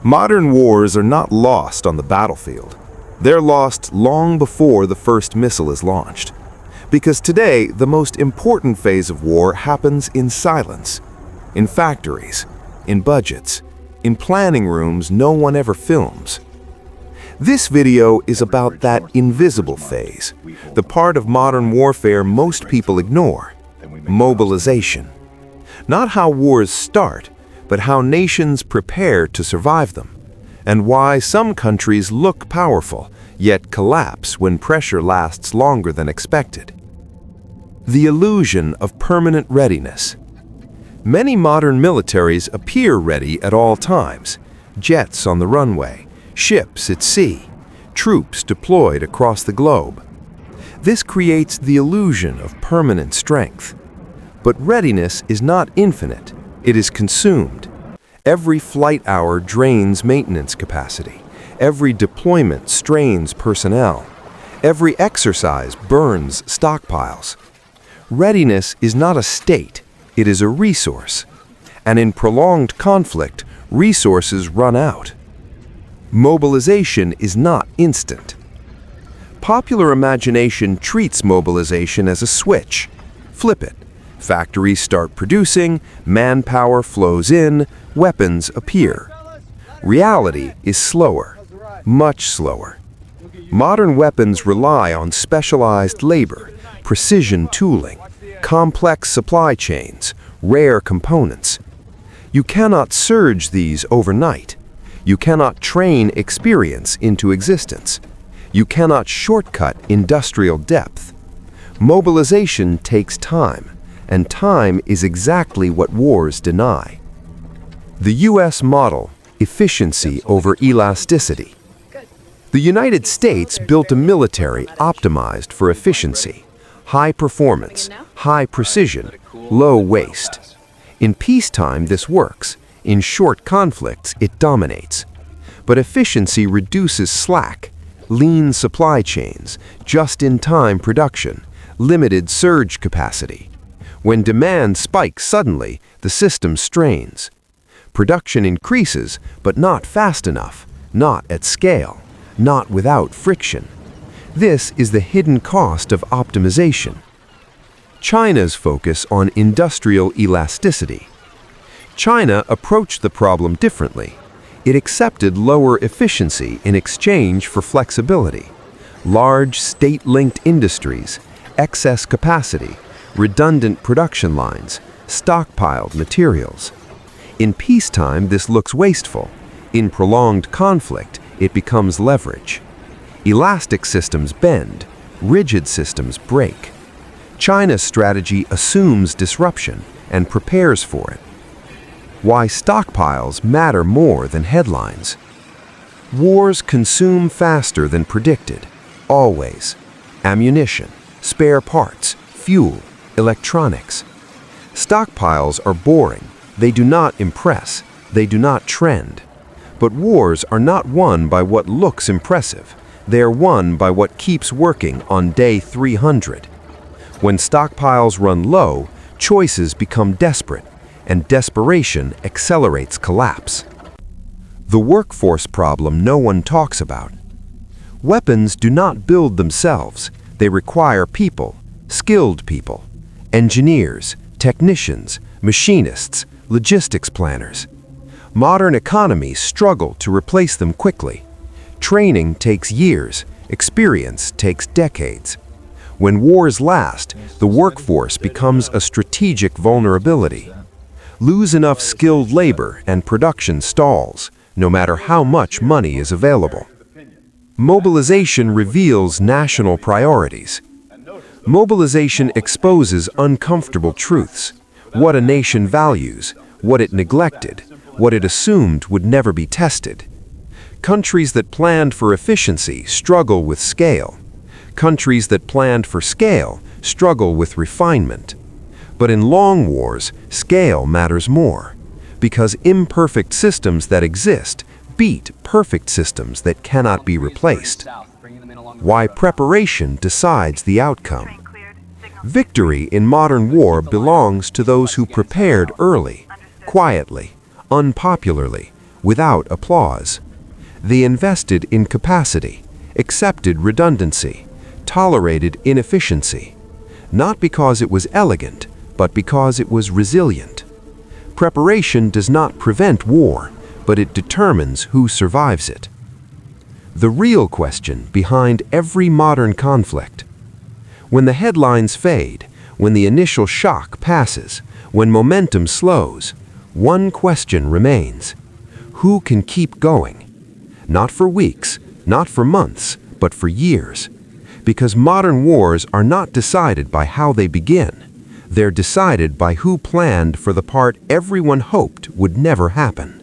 Modern wars are not lost on the battlefield. They're lost long before the first missile is launched. Because today, the most important phase of war happens in silence, in factories, in budgets, in planning rooms no one ever films. This video is about that invisible phase, the part of modern warfare most people ignore: mobilization. Not how wars start, but how nations prepare to survive them, and why some countries look powerful, yet collapse when pressure lasts longer than expected. The illusion of permanent readiness. Many modern militaries appear ready at all times: jets on the runway, ships at sea, troops deployed across the globe. This creates the illusion of permanent strength. But readiness is not infinite, it is consumed. Every flight hour drains maintenance capacity. Every deployment strains personnel. Every exercise burns stockpiles. Readiness is not a state, it is a resource. And in prolonged conflict, resources run out. Mobilization is not instant. Popular imagination treats mobilization as a switch. Flip it. Factories start producing, manpower flows in, weapons appear. Reality is slower, much slower. Modern weapons rely on specialized labor, precision tooling, complex supply chains, rare components. You cannot surge these overnight. You cannot train experience into existence. You cannot shortcut industrial depth. Mobilization takes time. And time is exactly what wars deny. The U.S. model: efficiency over elasticity. The United States built a military optimized for efficiency, high performance, high precision, low waste. In peacetime, this works. In short conflicts, it dominates. But efficiency reduces slack, lean supply chains, just-in-time production, limited surge capacity. When demand spikes suddenly, the system strains. Production increases, but not fast enough, not at scale, not without friction. This is the hidden cost of optimization. China's focus on industrial elasticity. China approached the problem differently. It accepted lower efficiency in exchange for flexibility. Large state-linked industries, excess capacity, redundant production lines, stockpiled materials. In peacetime, this looks wasteful. In prolonged conflict, it becomes leverage. Elastic systems bend, rigid systems break. China's strategy assumes disruption and prepares for it. Why stockpiles matter more than headlines. Wars consume faster than predicted, always. Ammunition, spare parts, fuel, electronics. Stockpiles are boring. They do not impress. They do not trend. But wars are not won by what looks impressive. They are won by what keeps working on day 300. When stockpiles run low, choices become desperate, and desperation accelerates collapse. The workforce problem no one talks about. Weapons do not build themselves. They require people, skilled people. Engineers, technicians, machinists, logistics planners. Modern economies struggle to replace them quickly. Training takes years, experience takes decades. When wars last, the workforce becomes a strategic vulnerability. Lose enough skilled labor and production stalls, no matter how much money is available. Mobilization reveals national priorities. Mobilization exposes uncomfortable truths, what a nation values, what it neglected, what it assumed would never be tested. Countries that planned for efficiency struggle with scale. Countries that planned for scale struggle with refinement. But in long wars, scale matters more, because imperfect systems that exist beat perfect systems that cannot be replaced. Why preparation decides the outcome. Victory in modern war belongs to those who prepared early, quietly, unpopularly, without applause. They invested in capacity, accepted redundancy, tolerated inefficiency, not because it was elegant, but because it was resilient. Preparation does not prevent war, but it determines who survives it. The real question behind every modern conflict: when the headlines fade, when the initial shock passes, when momentum slows, one question remains: who can keep going? Not for weeks, not for months, but for years. Because modern wars are not decided by how they begin. They're decided by who planned for the part everyone hoped would never happen.